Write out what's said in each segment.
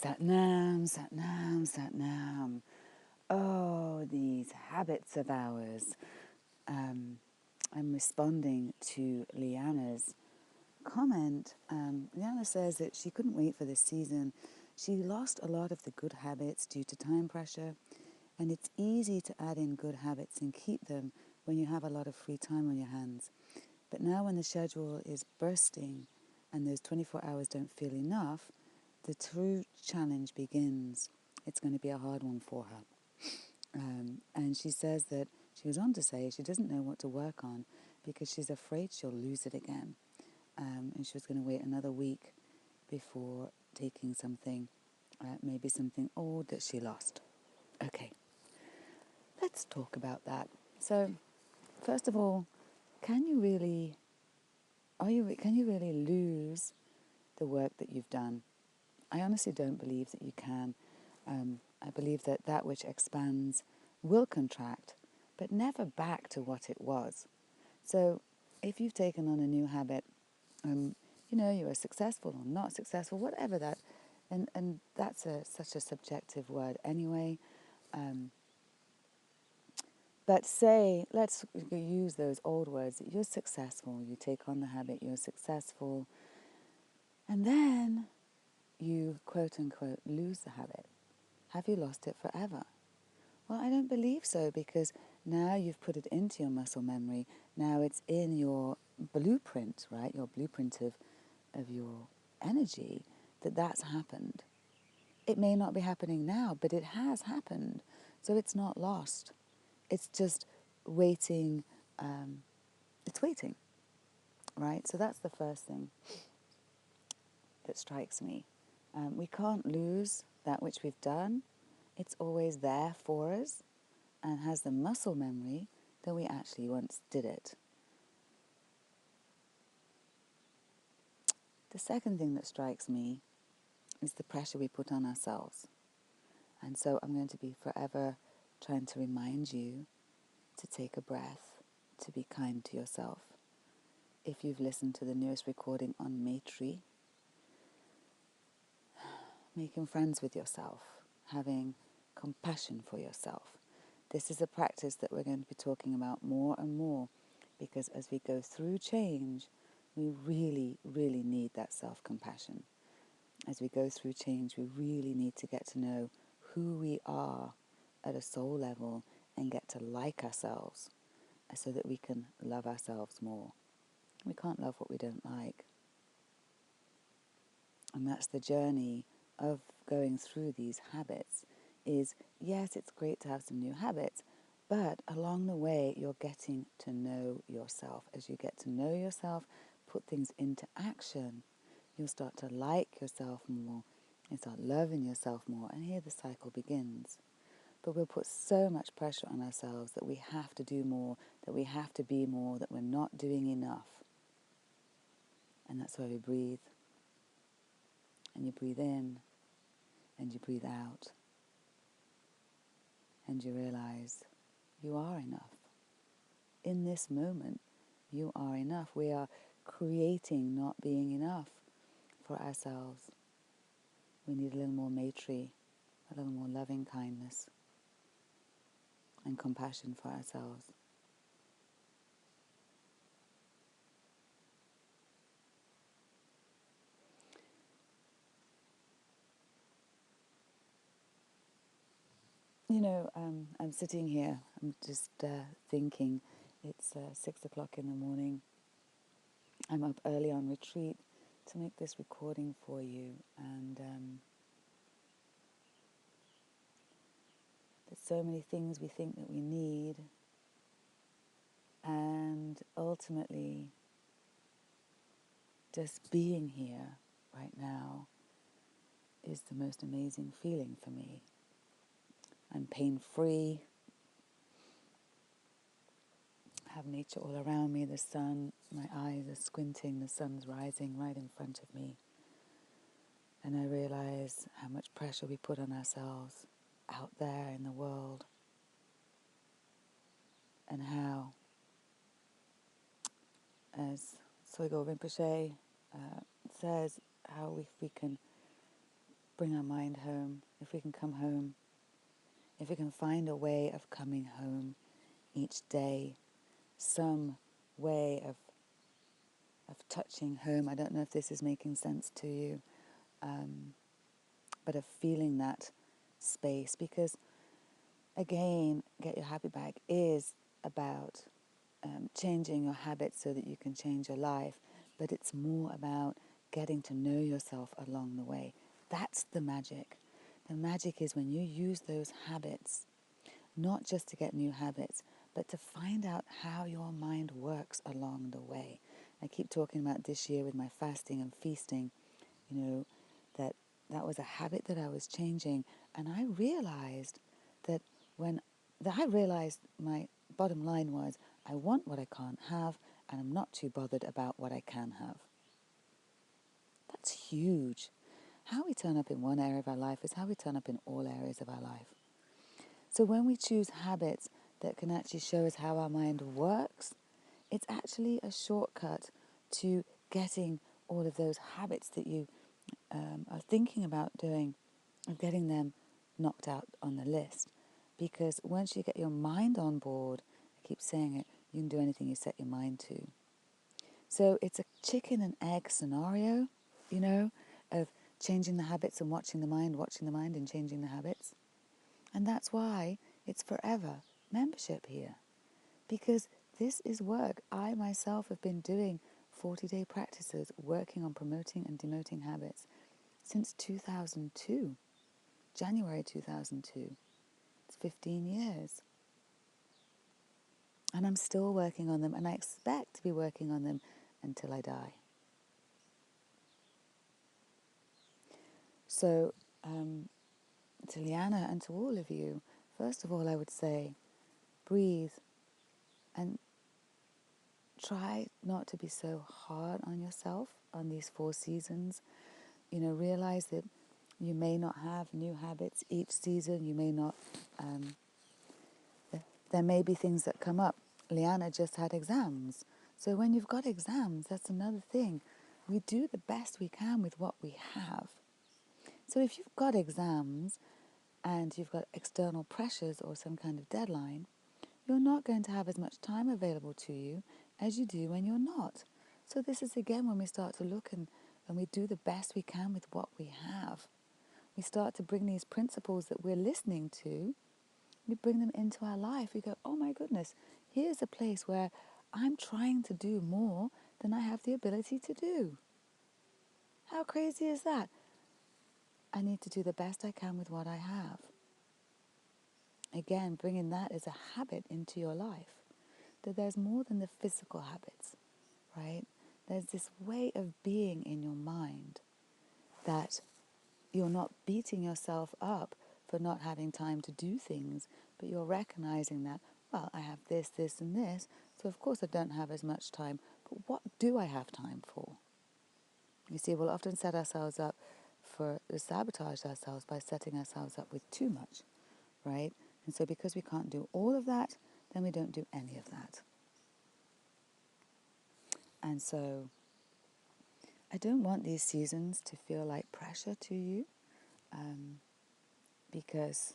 Sat Nam, Sat Nam, Sat Nam. Oh, these habits of ours. I'm responding to Liana's comment. Liana says that she couldn't wait for this season. She lost a lot of the good habits due to time pressure, and it's easy to add in good habits and keep them when you have a lot of free time on your hands. But now, when the schedule is bursting and those 24 hours don't feel enough, the true challenge begins. It's going to be a hard one for her. And she says that she was on to say she doesn't know what to work on because she's afraid she'll lose it again. And she was going to wait another week before taking something, maybe something old that she lost. Okay, let's talk about that. So, first of all, can you really lose the work that you've done? I honestly don't believe that you can. I believe that that which expands will contract, but never back to what it was. So if you've taken on a new habit, you are successful or not successful, whatever that, and that's such a subjective word anyway. But say, let's use those old words, that you're successful, you take on the habit, you're successful, and then you quote unquote lose the habit. Have you lost it forever? Well, I don't believe so, because now you've put it into your muscle memory. Now it's in your blueprint, right? Your blueprint of your energy, that's happened. It may not be happening now, but it has happened. So it's not lost. It's just waiting. It's waiting, right? So that's the first thing that strikes me. We can't lose that which we've done. It's always there for us and has the muscle memory that we actually once did it. The second thing that strikes me is the pressure we put on ourselves. And so I'm going to be forever trying to remind you to take a breath, to be kind to yourself. If you've listened to the newest recording on Maitri, making friends with yourself, having compassion for yourself. This is a practice that we're going to be talking about more and more, because as we go through change, we really, really need that self-compassion. As we go through change, we really need to get to know who we are at a soul level and get to like ourselves so that we can love ourselves more. We can't love what we don't like. And that's the journey of going through these habits. Is, yes, it's great to have some new habits, but along the way, you're getting to know yourself. As you get to know yourself, put things into action, you'll start to like yourself more and start loving yourself more. And here the cycle begins. But we'll put so much pressure on ourselves that we have to do more, that we have to be more, that we're not doing enough. And that's why we breathe. And you breathe in, and you breathe out. And you realize you are enough. In this moment, you are enough. We are creating not being enough for ourselves. We need a little more Maitri, a little more loving kindness and compassion for ourselves. I'm sitting here, I'm just thinking, it's 6 o'clock in the morning. I'm up early on retreat to make this recording for you, and there's so many things we think that we need, and ultimately just being here right now is the most amazing feeling for me. I'm pain-free, have nature all around me, the sun, my eyes are squinting, the sun's rising right in front of me. And I realize how much pressure we put on ourselves out there in the world, and how, as Soigo Rinpoche says, how we can bring our mind home, if we can come home, if we can find a way of coming home each day, some way of touching home. I don't know if this is making sense to you, but of feeling that space. Because again, Get Your Happy Bag is about changing your habits so that you can change your life, but it's more about getting to know yourself along the way. That's the magic. The magic is when you use those habits, not just to get new habits, but to find out how your mind works along the way. I keep talking about this year with my fasting and feasting, that that was a habit that I was changing, and I realized that when I realized my bottom line was I want what I can't have, and I'm not too bothered about what I can have. That's huge. How we turn up in one area of our life is how we turn up in all areas of our life. So when we choose habits that can actually show us how our mind works, it's actually a shortcut to getting all of those habits that you are thinking about doing, of getting them knocked out on the list. Because once you get your mind on board, I keep saying it, you can do anything you set your mind to. So it's a chicken and egg scenario, of changing the habits and watching the mind and changing the habits. And that's why it's forever membership here. Because this is work. I myself have been doing 40-day practices, working on promoting and demoting habits since 2002, January 2002. It's 15 years. And I'm still working on them, and I expect to be working on them until I die. So, to Liana and to all of you, first of all, I would say, breathe and try not to be so hard on yourself on these 4 seasons. Realize that you may not have new habits each season. You may not, there may be things that come up. Liana just had exams. So when you've got exams, that's another thing. We do the best we can with what we have. So if you've got exams and you've got external pressures or some kind of deadline, you're not going to have as much time available to you as you do when you're not. So this is again when we start to look and we do the best we can with what we have. We start to bring these principles that we're listening to, we bring them into our life. We go, oh my goodness, here's a place where I'm trying to do more than I have the ability to do. How crazy is that? I need to do the best I can with what I have. Again, bringing that as a habit into your life. That there's more than the physical habits, right? There's this way of being in your mind that you're not beating yourself up for not having time to do things, but you're recognizing that, well, I have this, this, and this, so of course I don't have as much time, but what do I have time for? You see, we'll often set ourselves up for sabotage ourselves by setting ourselves up with too much, right? And so because we can't do all of that, then we don't do any of that. And so I don't want these seasons to feel like pressure to you, because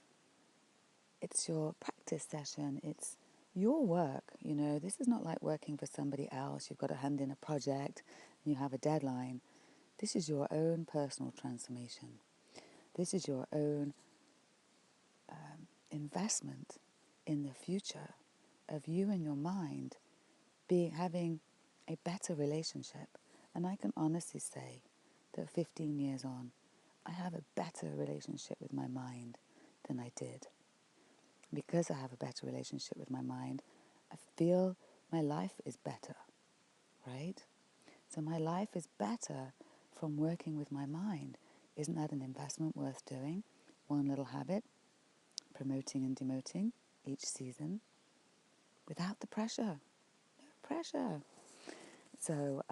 it's your practice session, it's your work, This is not like working for somebody else. You've got to hand in a project and you have a deadline. This is your own personal transformation. This is your own investment in the future of you and your mind having a better relationship. And I can honestly say that 15 years on, I have a better relationship with my mind than I did. Because I have a better relationship with my mind, I feel my life is better, right? So my life is better from working with my mind. Isn't that an investment worth doing? One little habit, promoting and demoting each season, without the pressure. No pressure. So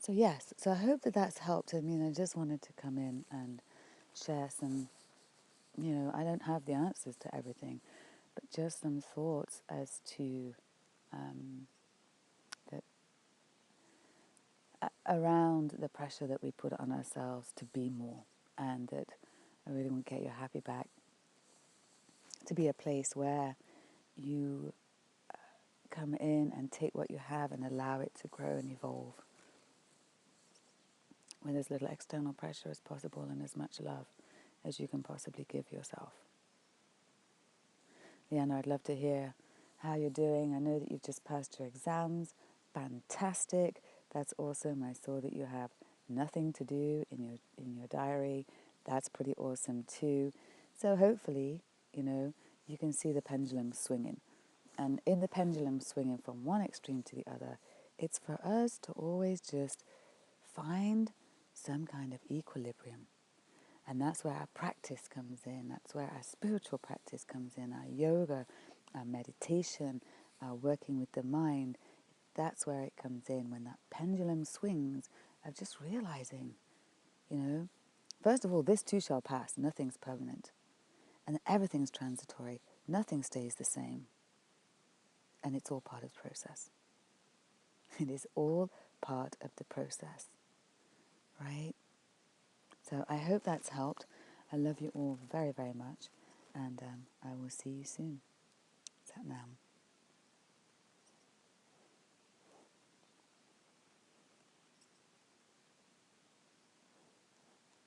yes. So I hope that that's helped. I mean, I just wanted to come in and share some, I don't have the answers to everything, but just some thoughts as to that around the pressure that we put on ourselves to be more. and that I really want to get your happy back to be a place where you come in and take what you have and allow it to grow and evolve with as little external pressure as possible and as much love as you can possibly give yourself. Liana, I'd love to hear how you're doing. I know that you've just passed your exams. Fantastic. That's awesome. I saw that you have nothing to do in your diary. That's pretty awesome too. So hopefully, you can see the pendulum swinging. And in the pendulum swinging from one extreme to the other, it's for us to always just find some kind of equilibrium. And that's where our practice comes in. That's where our spiritual practice comes in, our yoga, our meditation, our working with the mind. That's where it comes in, when that pendulum swings of just realizing, first of all, this too shall pass. Nothing's permanent. And everything's transitory. Nothing stays the same. And it's all part of the process. It is all part of the process, right? So I hope that's helped. I love you all very, very much. And I will see you soon. Sat Nam.